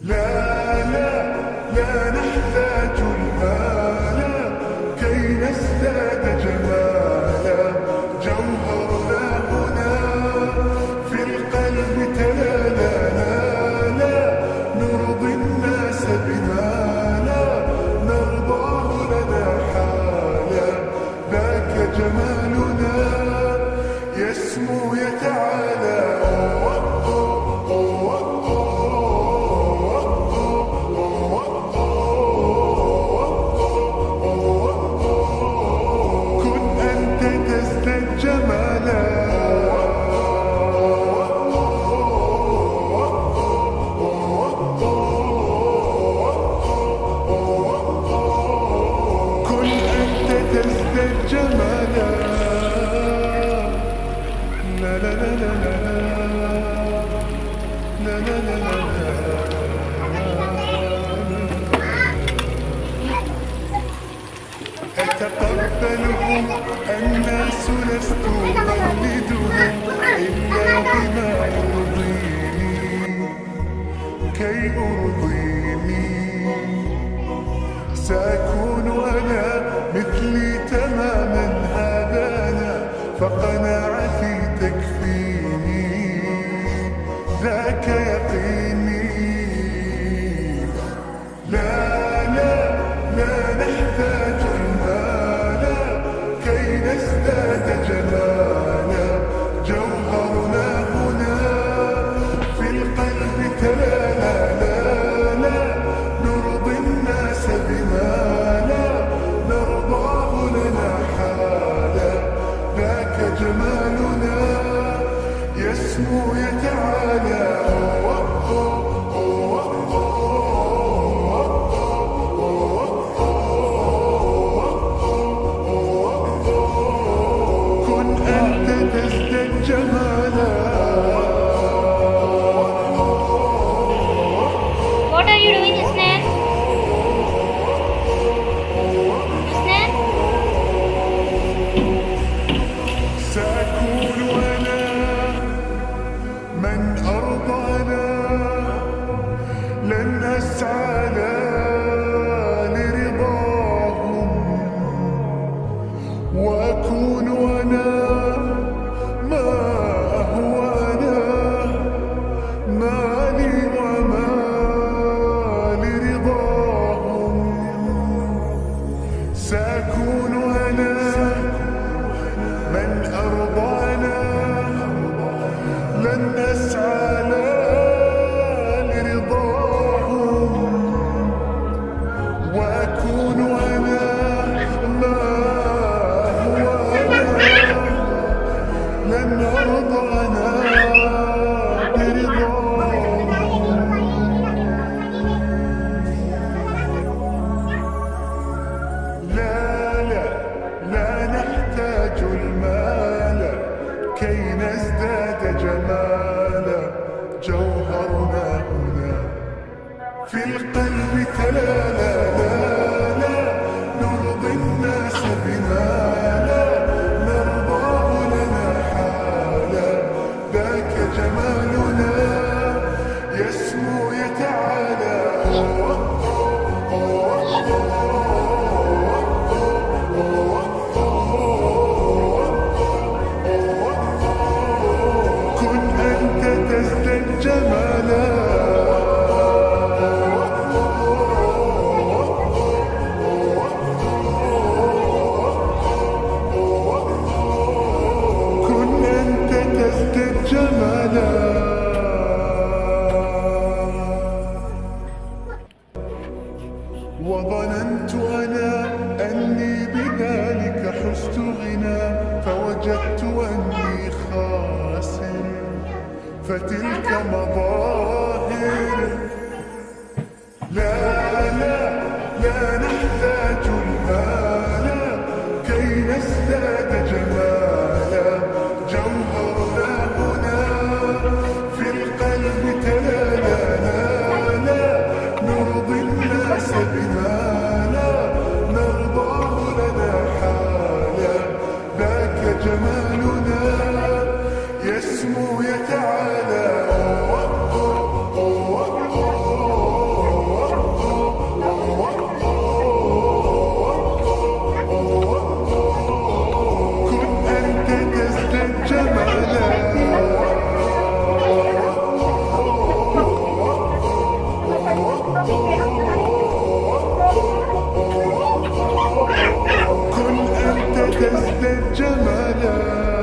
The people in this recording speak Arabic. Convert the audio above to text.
لا لا لا نحتاج المال كي نزداد جمالا. جوهرنا هنا في القلب تلالا. لا نرضي الناس بما لا نرضاه لنا حالا. ذاك جمالنا يسمو يتعالى. تزداد جمالا. لا لا لا لا لا لا لا لا لا. أتقبله الناس لست أقلدهم إلا بما يرضيني كي أرضيني. سأكون أنا مثلي تماما هذانا فقناعتي تكفيني. ذاك يقيني. لا لا لا نحتاج المال كي نزداد جمالا. جوهرنا هنا في القلب تلالا. لا لا نرضي الناس بما لا نرضاه لنا حالا. ذاك جمالنا يسمو يتعالى. كن أنت تزداد جمالا. What are you doing, Isnan? Isnan? سأكون أنا من أرضانا. لن أسعى لا لرضاهم وأكون أنا ما هو أنا. مالي وما لرضاهم. سأكون أنا من أرضانا. لن أسعى لا لرضاهم وأكون أنا ما هو أنا. لن أرضى أنا برضاهم. لا لا لا نحتاج المال كي نزداد جمالا. جوهرنا هنا في القلب تلالا. لا لا نرضي الناس بما لا نرضاه لنا حالا. ذاك جمالنا يسمو يتعالى. كن أنت تزداد جمالا. جمالا